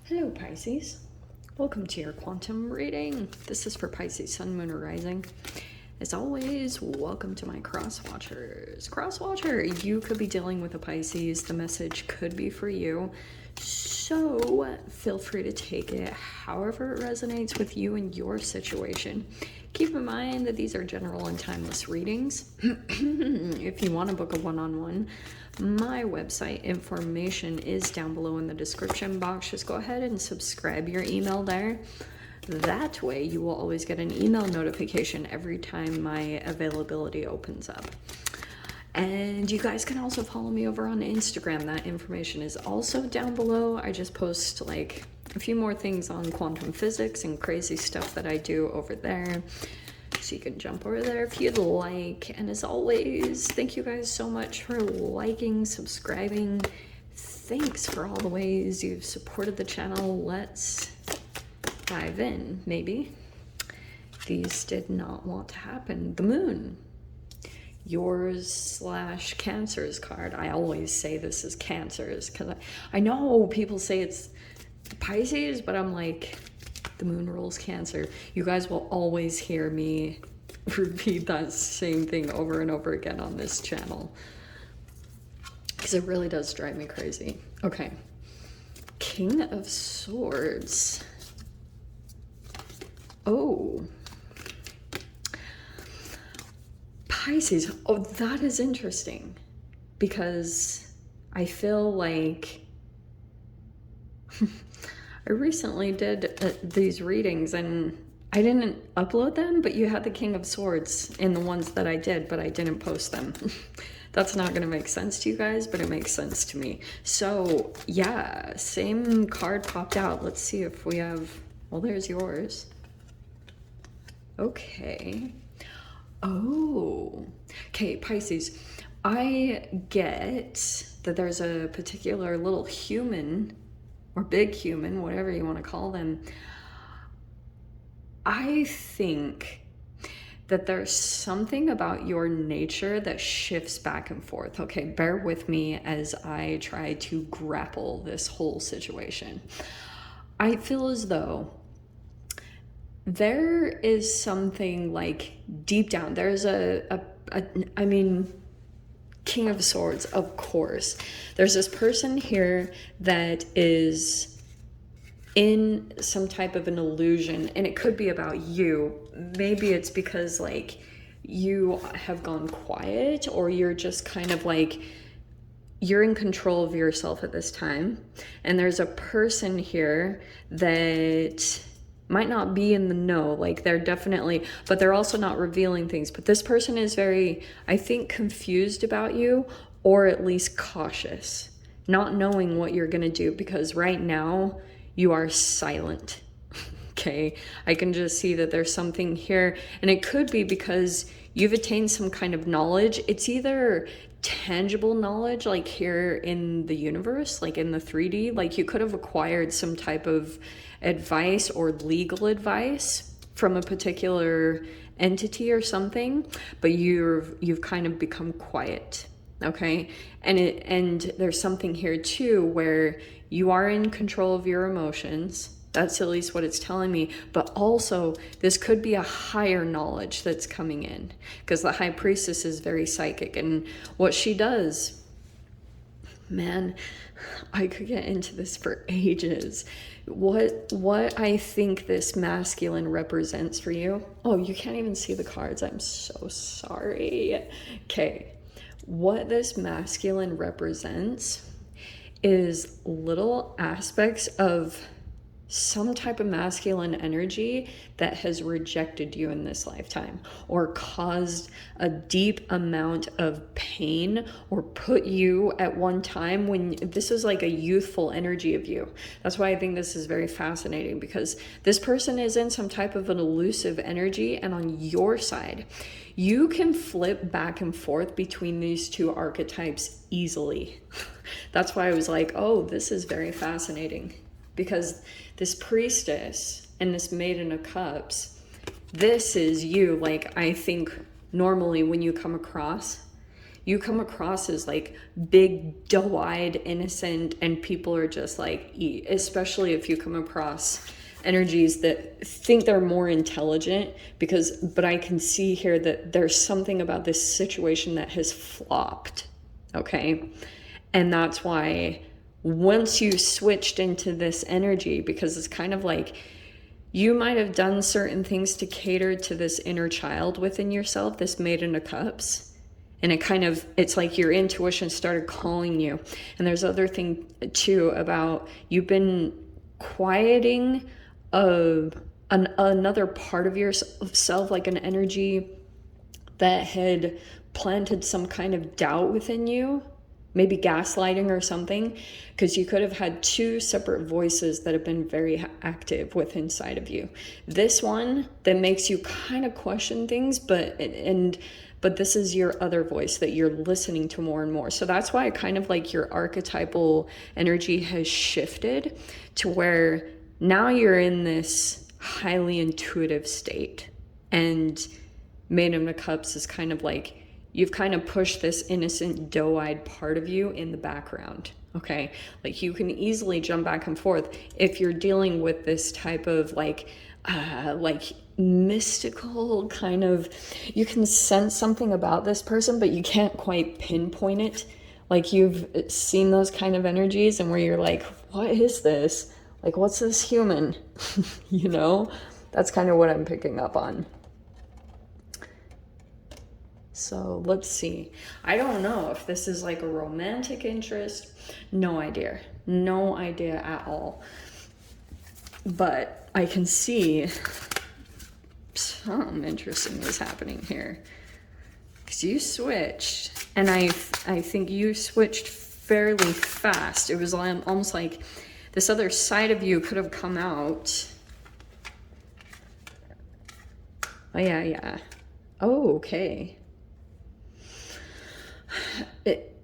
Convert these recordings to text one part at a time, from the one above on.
Hello Pisces, welcome to your quantum reading. This is for Pisces, Sun, Moon, or Rising. As always, welcome to my cross watchers. Cross watcher, you could be dealing with a Pisces. The message could be for you. So feel free to take it however it resonates with you and your situation. Keep in mind that these are general and timeless readings. If you want to book a one-on-one, my website information is down below in the description box. Just go ahead and subscribe your email there. That way you will always get an email notification every time my availability opens up. And you guys can also follow me over on Instagram. That information is also down below. I just post like a few more things on quantum physics and crazy stuff that I do over there. So you can jump over there if you'd like. And as always, thank you guys so much for liking, subscribing. Thanks for all the ways you've supported the channel. Let's dive in, maybe. These did not want to happen. The moon. Yours / Cancer's card. I always say this is Cancer's because I know people say it's Pisces, but I'm like, the moon rules Cancer. You guys will always hear me repeat that same thing over and over again on this channel because it really does drive me crazy. Okay. King of Swords. Oh. Pisces. Oh, that is interesting because I feel like I recently did these readings and I didn't upload them, but you had the King of Swords in the ones that I did, but I didn't post them. That's not going to make sense to you guys, but it makes sense to me. So yeah, same card popped out. Let's see if we have, well, there's yours. Okay. Oh, okay, Pisces. I get that there's a particular little human or big human, whatever you want to call them. I think that there's something about your nature that shifts back and forth. Okay, bear with me as I try to grapple this whole situation. I feel as though there is something like deep down, there's I mean, King of Swords, of course. There's this person here that is in some type of an illusion, and it could be about you. Maybe it's because like you have gone quiet, or you're just kind of like, you're in control of yourself at this time. And there's a person here that might not be in the know, like they're definitely, but they're also not revealing things. But this person is very, I think, confused about you, or at least cautious, not knowing what you're gonna do, because right now you are silent. Okay, I can just see that there's something here, and it could be because you've attained some kind of knowledge. It's either tangible knowledge, like here in the universe, like in the 3D, like you could have acquired some type of advice or legal advice from a particular entity or something, but you've kind of become quiet. Okay, and there's something here too where you are in control of your emotions. That's at least what it's telling me. But also, this could be a higher knowledge that's coming in, because the High Priestess is very psychic, and what she does, man, I could get into this for ages. What I think this masculine represents for you. Oh, you can't even see the cards. I'm so sorry. Okay. What this masculine represents is little aspects of some type of masculine energy that has rejected you in this lifetime, or caused a deep amount of pain, or put you at one time when this is like a youthful energy of you. That's why I think this is very fascinating, because this person is in some type of an elusive energy, and on your side, you can flip back and forth between these two archetypes easily. That's why I was like, oh, this is very fascinating. Because this Priestess and this Maiden of Cups, this is you. Like, I think normally when you come across, you come across as like big, doe-eyed, innocent, and people are just like, especially if you come across energies that think they're more intelligent, but I can see here that there's something about this situation that has flopped, okay? And that's why once you switched into this energy, because it's kind of like you might have done certain things to cater to this inner child within yourself, this Maiden of Cups. And it's like your intuition started calling you. And there's other thing too about you've been quieting another part of yourself, like an energy that had planted some kind of doubt within you, maybe gaslighting or something, because you could have had two separate voices that have been very active within inside of you. This one that makes you kind of question things, but this is your other voice that you're listening to more and more. So that's why kind of like your archetypal energy has shifted to where now you're in this highly intuitive state. And Maiden of Cups is kind of like, you've kind of pushed this innocent, doe-eyed part of you in the background, okay? Like you can easily jump back and forth if you're dealing with this type of like mystical kind of, you can sense something about this person, but you can't quite pinpoint it. Like you've seen those kind of energies and where you're like, what is this? Like, what's this human? You know, that's kind of what I'm picking up on. So let's see. I don't know if this is like a romantic interest. No idea. No idea at all. But I can see something interesting is happening here. Because you switched. And I think you switched fairly fast. It was almost like this other side of you could have come out. Oh, yeah. Oh, okay.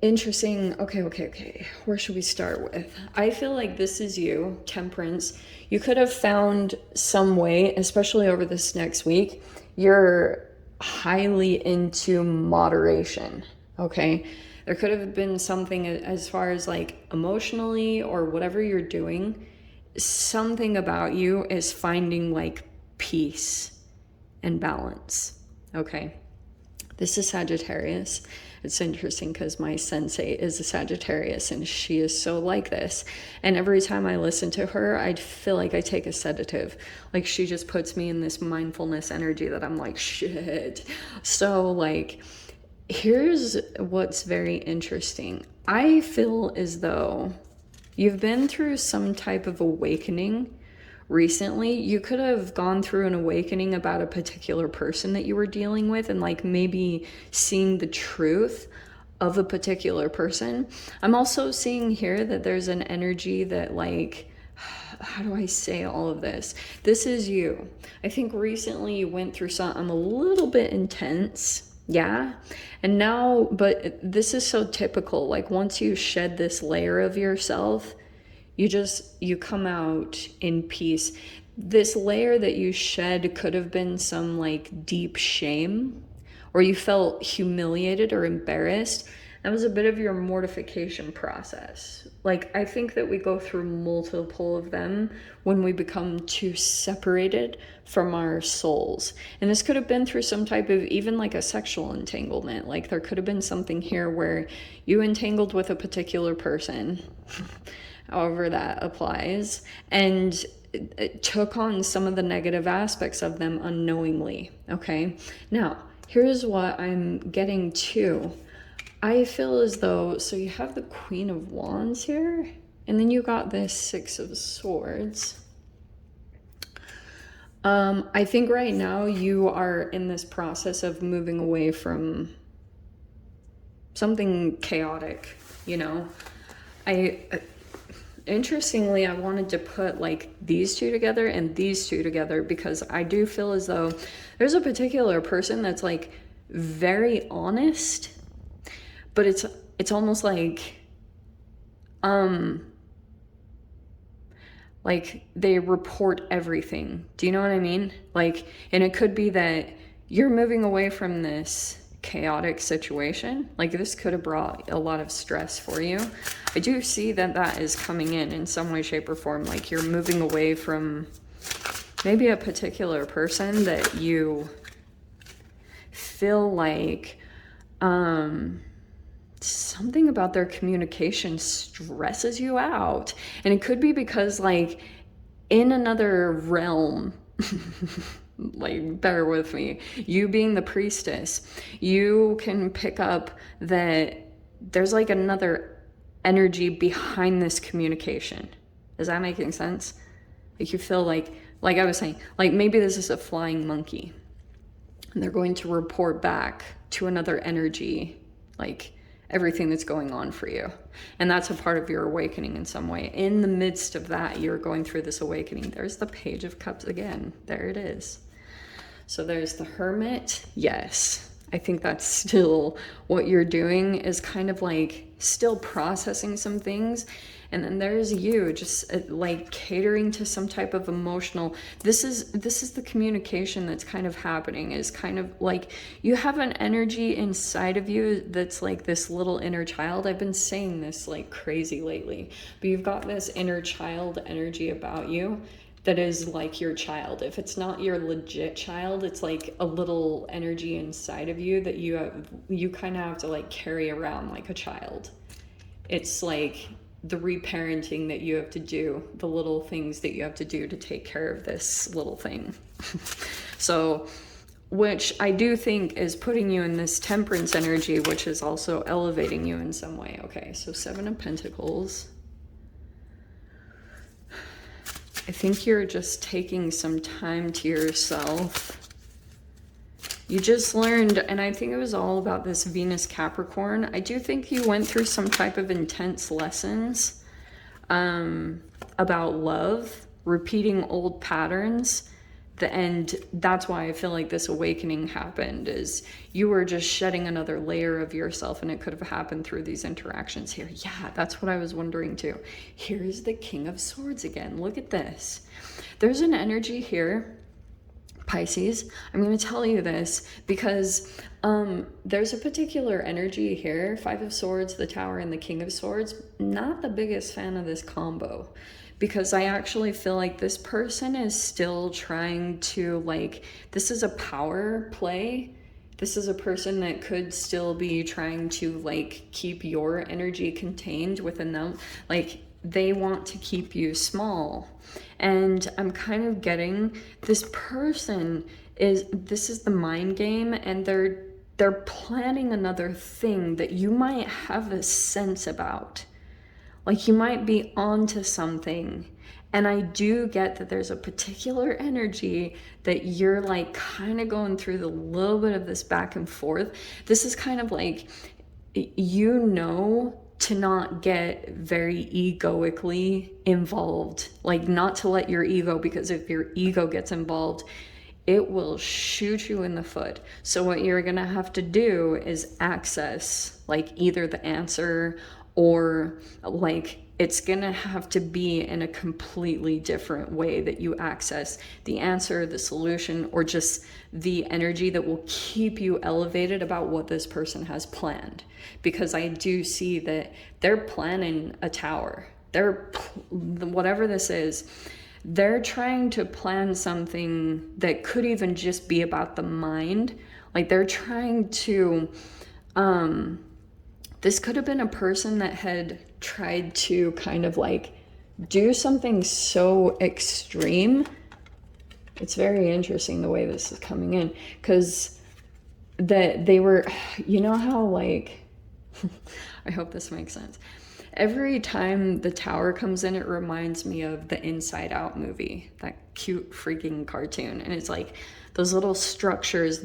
Interesting. Okay. Where should we start with? I feel like this is you, Temperance. You could have found some way, especially over this next week. You're highly into moderation, okay? There could have been something as far as like emotionally or whatever you're doing. Something about you is finding like peace and balance, okay? This is Sagittarius. It's interesting because my sensei is a Sagittarius and she is so like this. And every time I listen to her, I feel like I take a sedative. Like she just puts me in this mindfulness energy that I'm like, shit. So like, here's what's very interesting. I feel as though you've been through some type of awakening recently. You could have gone through an awakening about a particular person that you were dealing with and like maybe seeing the truth of a particular person. I'm also seeing here that there's an energy that like, how do I say all of this? This is you. I think recently you went through something a little bit intense. Yeah. And now, but this is so typical. Like once you shed this layer of yourself, you come out in peace. This layer that you shed could have been some like deep shame, or you felt humiliated or embarrassed. That was a bit of your mortification process. Like, I think that we go through multiple of them when we become too separated from our souls. And this could have been through some type of, even like a sexual entanglement. Like there could have been something here where you entangled with a particular person, however that applies, and it took on some of the negative aspects of them unknowingly, okay? Now, here's what I'm getting to. I feel as though, so you have the Queen of Wands here, and then you got this Six of Swords. I think right now you are in this process of moving away from something chaotic, you know? Interestingly, I wanted to put like these two together and these two together because I do feel as though there's a particular person that's like very honest, but it's almost like they report everything. Do you know what I mean? Like, and it could be that you're moving away from this chaotic situation. Like this could have brought a lot of stress for you. I do see that that is coming in some way, shape, or form. Like you're moving away from maybe a particular person that you feel like something about their communication stresses you out. And it could be because like in another realm, like bear with me, you being the priestess, you can pick up that there's like another energy behind this communication. Is that making sense? Like you feel like I was saying, like maybe this is a flying monkey and they're going to report back to another energy, like everything that's going on for you. And that's a part of your awakening in some way. In the midst of that, you're going through this awakening. There's the Page of Cups again. There it is. So there's the Hermit. Yes, I think that's still what you're doing, is kind of like still processing some things. And then there's you just like catering to some type of emotional, this is the communication that's kind of happening, is kind of like you have an energy inside of you that's like this little inner child. I've been saying this like crazy lately, but you've got this inner child energy about you that is like your child. If it's not your legit child, it's like a little energy inside of you that you kind of have to like carry around like a child. It's like the reparenting that you have to do, the little things that you have to do to take care of this little thing. So, which I do think is putting you in this Temperance energy, which is also elevating you in some way. Okay, so 7 of Pentacles. I think you're just taking some time to yourself. You just learned, and I think it was all about this Venus Capricorn. I do think you went through some type of intense lessons about love, repeating old patterns. And that's why I feel like this awakening happened, is you were just shedding another layer of yourself, and it could have happened through these interactions here. Yeah, that's what I was wondering too. Here's the King of Swords again. Look at this. There's an energy here, Pisces. I'm going to tell you this because there's a particular energy here. 5 of Swords, the Tower, and the King of Swords. Not the biggest fan of this combo, because I actually feel like this person is still trying to, like, this is a power play. This is a person that could still be trying to like keep your energy contained within them. Like they want to keep you small. And I'm kind of getting this person this is the mind game, and they're planning another thing that you might have a sense about. Like you might be onto something. And I do get that there's a particular energy that you're like kind of going through the little bit of this back and forth. This is kind of like, to not get very egoically involved, like not to let your ego, because if your ego gets involved, it will shoot you in the foot. So what you're gonna have to do is access like either the answer, or like it's gonna have to be in a completely different way that you access the answer, the solution, or just the energy that will keep you elevated about what this person has planned. Because I do see that they're planning a tower. Whatever this is, they're trying to plan something that could even just be about the mind. Like they're trying to, this could have been a person that had tried to kind of like do something so extreme. It's very interesting the way this is coming in, because that they were, you know how like, I hope this makes sense. Every time the Tower comes in, it reminds me of the Inside Out movie, that cute freaking cartoon. And it's like those little structures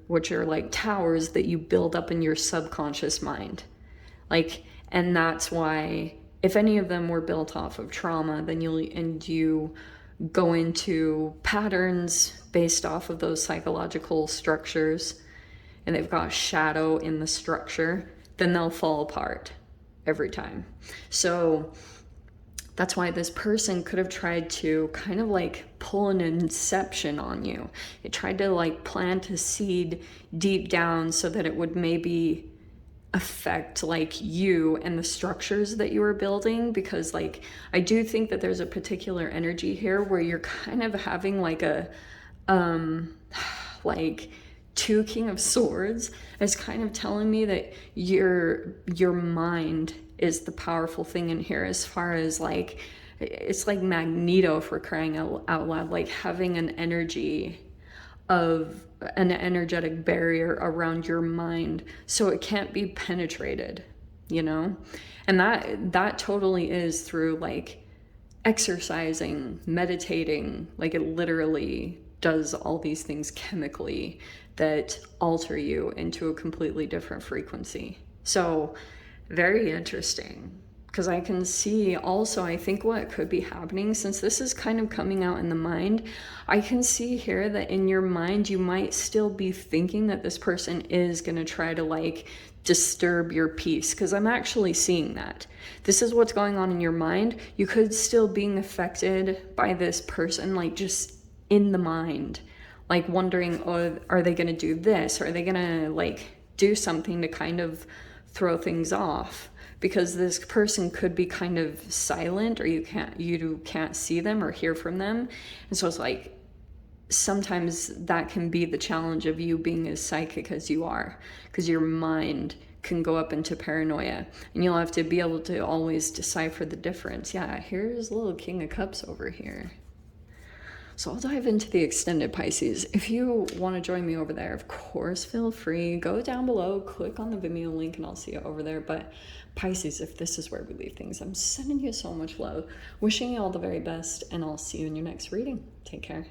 which are like towers that you build up in your subconscious mind. Like, and that's why if any of them were built off of trauma, then you go into patterns based off of those psychological structures, and they've got shadow in the structure, then they'll fall apart every time. So That's why this person could have tried to kind of like pull an inception on you. It tried to like plant a seed deep down so that it would maybe affect like you and the structures that you were building, because like I do think that there's a particular energy here where you're kind of having like a like two King of Swords is kind of telling me that your mind is the powerful thing in here, as far as like it's like Magneto, for crying out loud, like having an energy of an energetic barrier around your mind so it can't be penetrated, you know? And that totally is through like exercising, meditating. Like it literally does all these things chemically that alter you into a completely different frequency. So very interesting, because I can see also, I think what could be happening, since this is kind of coming out in the mind, I can see here that in your mind you might still be thinking that this person is going to try to like disturb your peace, because I'm actually seeing that. This is what's going on in your mind. You could still being affected by this person, like just in the mind, like wondering, oh, are they going to do this? Are they going to like do something to kind of throw things off? Because this person could be kind of silent, or you can't see them or hear from them. And so it's like sometimes that can be the challenge of you being as psychic as you are, because your mind can go up into paranoia, and you'll have to be able to always decipher the difference. Yeah, here's little King of Cups over here. So I'll dive into the extended Pisces. If you want to join me over there, of course, feel free. Go down below, click on the Vimeo link, and I'll see you over there. But Pisces, if this is where we leave things, I'm sending you so much love, wishing you all the very best, and I'll see you in your next reading. Take care.